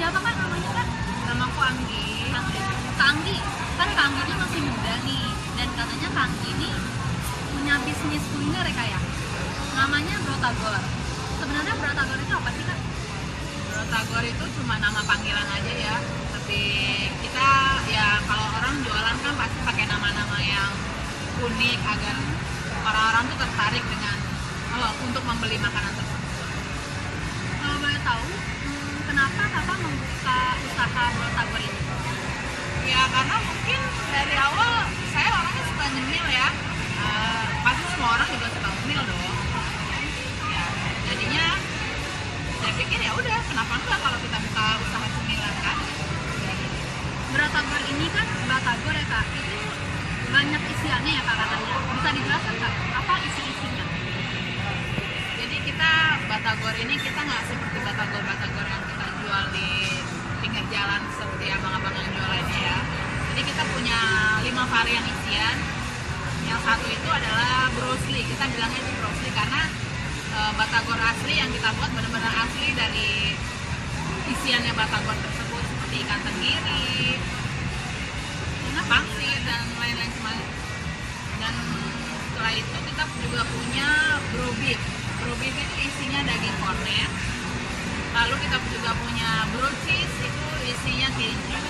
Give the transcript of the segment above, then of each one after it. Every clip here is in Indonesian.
siapa kak namanya kak? Namaku Anggi. Anggi. Kak Anggi, kan Kak Anggi ini masih muda nih, dan katanya Kak Anggi ini punya bisnis kuliner ya kak ya? Namanya Brotagor. Sebenarnya Brotagor itu apa sih kak? Brotagor itu cuma nama panggilan aja ya. Tapi kita ya kalau orang jualan kan pasti pakai nama-nama yang unik agar orang-orang tuh tertarik dengan untuk membeli makanan tersebut. Kalau boleh tahu, kenapa kakak membuka usaha Brotagor ini? Ya karena mungkin dari awal saya orangnya suka nyemil ya. Pasti semua orang juga suka nyemil dong. Ya, jadinya saya pikir ya udah kenapa enggak kalau kita buka usaha cemilan kan? Brotagor ini kan Batagor ya kak, itu banyak isiannya ya kak katanya. Bisa dijelaskan kak, apa isi-isinya? Jadi kita Batagor ini kita nggak seperti Batagor yang kita jual di pinggir jalan seperti abang-abang yang jualannya ya. Jadi kita punya 5 varian isian. Yang satu itu adalah brosli. Kita bilangnya itu brosli karena Batagor asli yang kita buat benar-benar asli dari isiannya Batagor tersebut seperti ikan tenggiri, pangsit dan lain-lain semacamnya. Dan setelah itu kita juga punya bro beef. Bro beef itu isinya daging kornet. Lalu kita juga punya bro cheese, itu isinya keju.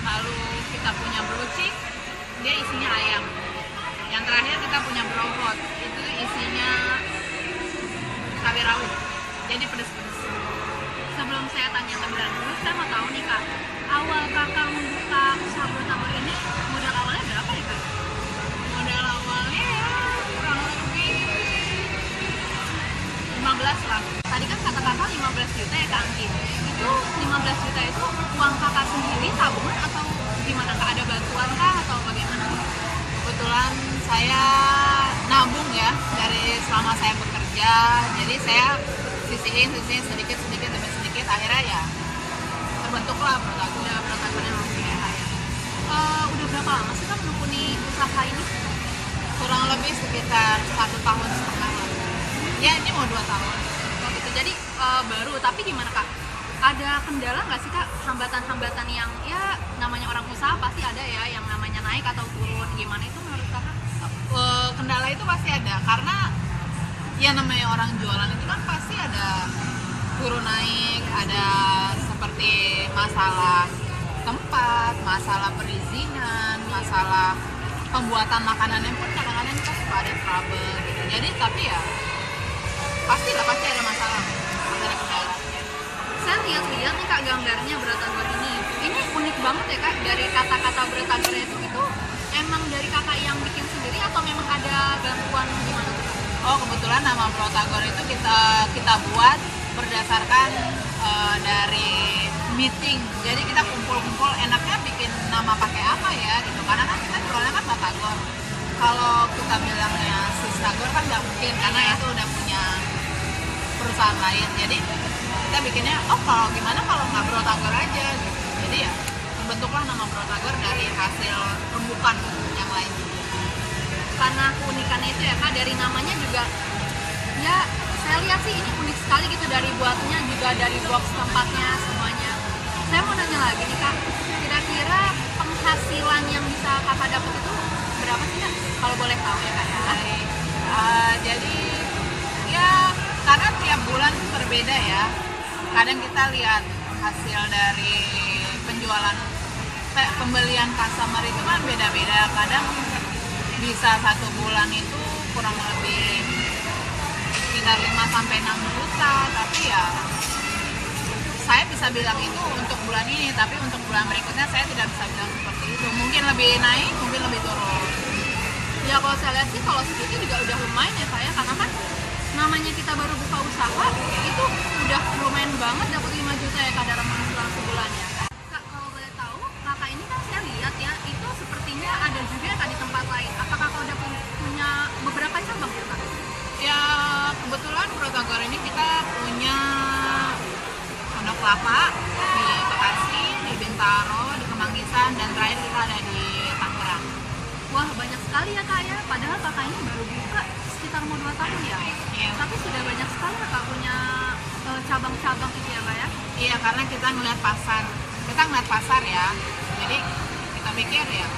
Lalu kita punya bro chick, dia isinya ayam. Yang terakhir kita punya bro hot, itu isinya cabai rawit. Jadi pedes-pedes. Sebelum saya tanya lebih lanjut, saya mau tahu nih kak, awal kakak membuka usaha Brotagor ini, modal awalnya berapa ya kak? Modal awalnya ya kurang lebih 15 lah. Tadi kan kata kakak 15 juta ya kak Anggi. Itu 15 juta itu uang kakak sendiri, tabungan atau gimana kak? Ada bantuan kah atau bagaimana? Kebetulan saya nabung ya dari selama saya bekerja, jadi saya sisihin sedikit demi sedikit, akhirnya ya terbentuklah Brotagor. Udah Brotagor yang langsung ya kak ya. Udah berapa lama sih kak menekuni usaha ini? Kurang lebih sekitar 1,5 tahun lah. Ya ini mau 2 tahun. Oh gitu, jadi baru, tapi gimana kak? Ada kendala nggak sih kak, hambatan-hambatan yang ya namanya orang usaha pasti ada ya, yang namanya naik atau turun, gimana itu menurut kakak? Kendala itu pasti ada karena ya namanya orang jualan itu kan pasti ada turun naik, ada seperti masalah tempat, masalah perizinan, masalah pembuatan makanannya pun kadang-kadang kita suka ada trouble gitu. Jadi tapi ya pasti ada masalah, ada kendala. Saya lihat-lihat nih kak gambarnya Brotagor ini unik banget ya kak, dari kata-kata Brotagor itu emang dari kakak yang bikin sendiri atau memang ada bantuan gimana tuh kak? Oh kebetulan nama Brotagor itu kita buat berdasarkan dari meeting. Jadi kita kumpul-kumpul enaknya bikin nama pakai apa ya gitu. Karena kan kita jualnya kan Batagor. Kalau kita bilangnya Sistagor kan nggak mungkin karena itu udah punya perusahaan lain. Jadi kita bikinnya kalau gimana kalau nggak Brotagor aja gitu. Jadi ya terbentuklah nama Brotagor dari hasil rembukan yang lain. Karena keunikannya itu ya kak, dari namanya juga ya saya lihat sih ini unik sekali gitu, dari buatnya juga, dari box tempatnya semuanya. Saya mau nanya lagi nih kak, kira-kira penghasilan yang bisa kakak dapat itu berapa sih kak? Kalau boleh tahu ya kak ya. Jadi ya karena tiap bulan berbeda ya. Kadang kita lihat hasil dari penjualan pembelian customer itu kan beda-beda. Kadang bisa 1 bulan itu kurang lebih sekitar 5-6 juta, tapi ya saya bisa bilang itu untuk bulan ini, tapi untuk bulan berikutnya saya tidak bisa bilang seperti itu. Mungkin lebih naik, mungkin lebih turun. Ya kalau saya lihat sih kalau segitu juga udah lumayan ya saya, karena kan namanya kita baru buka usaha itu udah lumayan banget dapat 5 juta ya kak dalam penghasilan sebulannya. Kak kalau boleh tahu, kakak ini kan saya lihat ya itu sepertinya ada juga ya kak di tempat lain. Apakah kakak udah punya beberapa cabang ya kak? Ya kebetulan Brotagor ini kita punya Pondok Kelapa, di Bekasi, di Bintaro, di Kemanggisan, dan terakhir kita ada di Tangerang. Wah banyak sekali ya kak ya, padahal kakak ini baru buka sekitar mau 2 tahun ya. Iya. Tapi sudah banyak sekali ya kak punya cabang-cabang itu ya Kak ya? Iya, karena kita ngeliat pasar ya. Jadi kita pikir ya,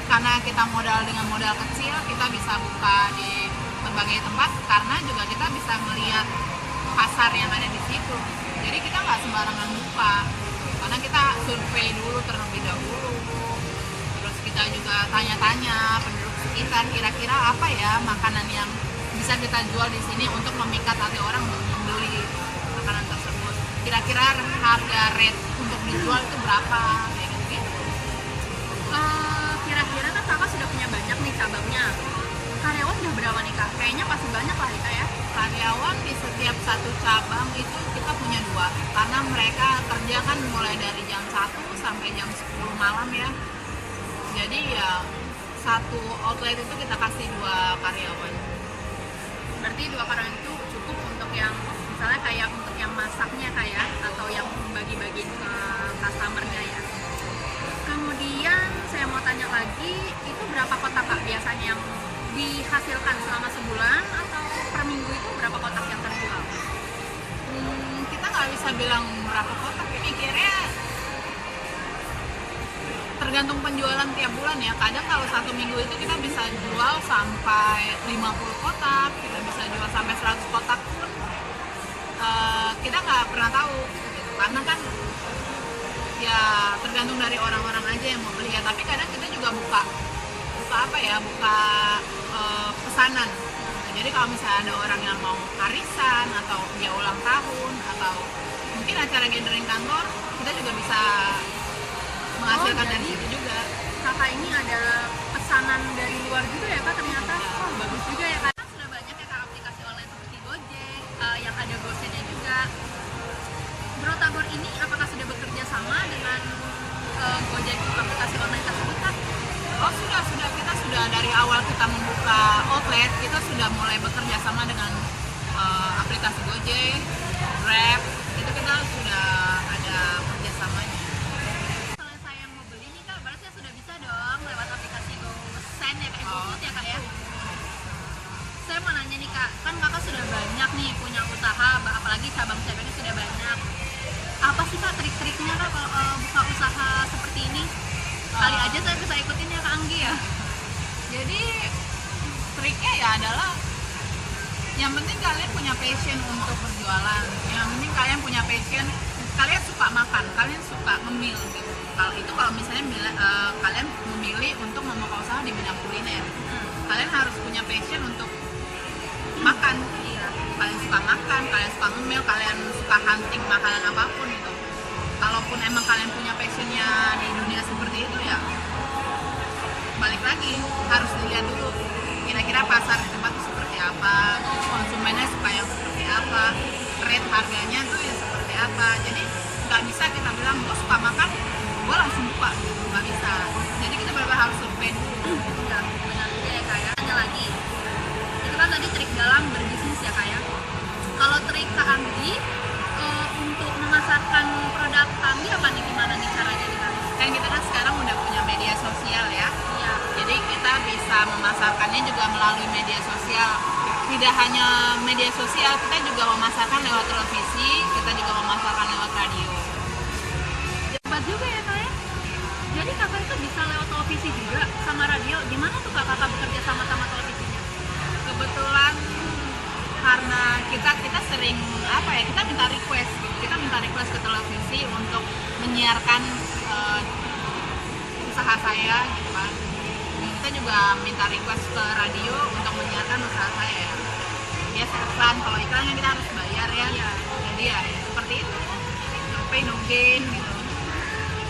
karena kita dengan modal kecil, kita bisa buka di berbagai tempat, karena juga kita bisa melihat pasar yang ada di situ. Jadi kita nggak sembarangan buka, karena kita survei dulu terlebih dahulu. Terus kita juga tanya-tanya penduduk sekitar, kira-kira apa ya makanan yang bisa kita jual di sini untuk memikat hati orang untuk membeli makanan tersebut. Kira-kira harga rate untuk dijual itu berapa, kayak gitu. Kira-kira kan kakak sudah punya banyak nih cabangnya. Karyawan udah berapa nih Kak? Kayaknya pasti banyak lah Kak ya? Karyawan di setiap satu cabang itu kita punya 2, karena mereka kerja kan mulai dari jam 1 sampai jam 10 malam ya. Jadi ya satu outlet itu kita kasih 2 karyawan. Berarti 2 karyawan itu cukup untuk yang misalnya kayak untuk yang masaknya kayak atau yang bagi-bagi ke customernya ya. Kemudian saya mau tanya lagi, itu berapa kotak Kak biasanya yang dihasilkan selama sebulan, atau per minggu itu berapa kotak yang terjual? Kita nggak bisa bilang berapa kotak, mikirnya tergantung penjualan tiap bulan ya. Kadang kalau satu minggu itu kita bisa jual sampai 50 kotak, kita bisa jual sampai 100 kotak pun kita nggak pernah tahu gitu. Karena kan ya tergantung dari orang-orang aja yang mau beli ya. Tapi kadang kita juga buka pesanan. Jadi kalau misalnya ada orang yang mau arisan atau dia ulang tahun atau mungkin acara gathering kantor, kita juga bisa menghasilkan dari situ juga. Kakak ini ada pesanan dari luar juga ya Kak ternyata? Oh, bagus juga ya Kak. Sudah banyak ya Kak aplikasi online seperti Gojek, yang ada GoSendnya juga. Brotagor ini apakah sudah bekerja sama dengan Gojek aplikasi online tersebut Kak? Oh sudah, kita sudah dari awal kita membuka outlet, kita sudah mulai bekerja sama dengan aplikasi Gojek, Grab, itu kita sudah ada kerjasamanya. Kalau saya mau beli nih Kak, berarti saya sudah bisa dong lewat aplikasi GoSend ya Kak, GoFood ya Kak ya? Saya mau nanya nih Kak, kan Kakak sudah banyak nih punya usaha, apalagi cabang-cabangnya sudah banyak. Apa sih Kak trik-triknya Kak kalau buka usaha seperti ini? Kali aja saya bisa ikutin ya Kak Anggi ya. Jadi triknya ya adalah yang penting kalian punya passion untuk berjualan, yang penting kalian punya passion, kalian suka makan, kalian suka ngemil gitu. Kalau misalnya kalian memilih untuk membuka usaha di bidang kuliner, kalian harus punya passion untuk makan. Iya. Kalian suka makan, kalian suka ngemil, kalian suka hunting makanan apapun itu. Kalaupun emang kalian punya passionnya di dunia seperti itu ya, balik lagi harus dilihat dulu kira-kira pasar di tempat itu seperti apa, konsumennya suka yang seperti apa, rate harganya tuh yang seperti apa. Jadi nggak bisa kita bilang gue suka makan gue langsung buka, nggak bisa. Jadi kita benar-benar harus survei dulu. Ya, benar juga ya Kak ya. Tanya lagi, itu kan tadi trik dalam berbisnis ya Kak ya. Kalau trik Kak Anggi untuk memasarkan produk Kak Anggi apa nih, gimana nih caranya nih Kak? Kan kita kan sekarang udah punya media sosial ya. Iya. Jadi kita bisa memasarkannya juga melalui media sosial. Tidak hanya media sosial, kita juga memasarkan lewat televisi, kita juga memasarkan lewat radio. Hebat juga ya Kak ya. Jadi Kakak itu bisa lewat televisi juga sama radio. Gimana tuh Kak Kakak bekerja sama televisinya? Kebetulan karena kita sering kita minta request gitu. Kita minta request ke televisi untuk menyiarkan usaha saya gitu kan. Kita juga minta request ke radio untuk menyiarkan usaha saya ya. Dia iklan, kalau iklannya kita harus bayar ya. Iya. Jadi ya seperti itu. Sampai nungguin gitu.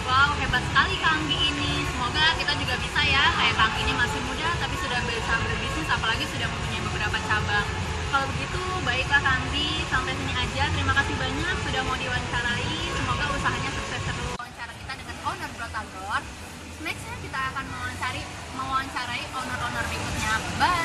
Wow, hebat sekali Kak Anggi ini. Semoga kita juga bisa ya, kayak Kak Anggi ini masih muda tapi sudah bisa berbisnis, apalagi sudah mempunyai beberapa cabang. Kalau begitu, baiklah Kak Anggi, sampai sini aja. Terima kasih banyak sudah mau diwawancarai. Semoga usahanya sukses terus. Wawancara kita dengan owner Brotagor. Nextnya kita akan mewawancarai owner-owner berikutnya. Bye!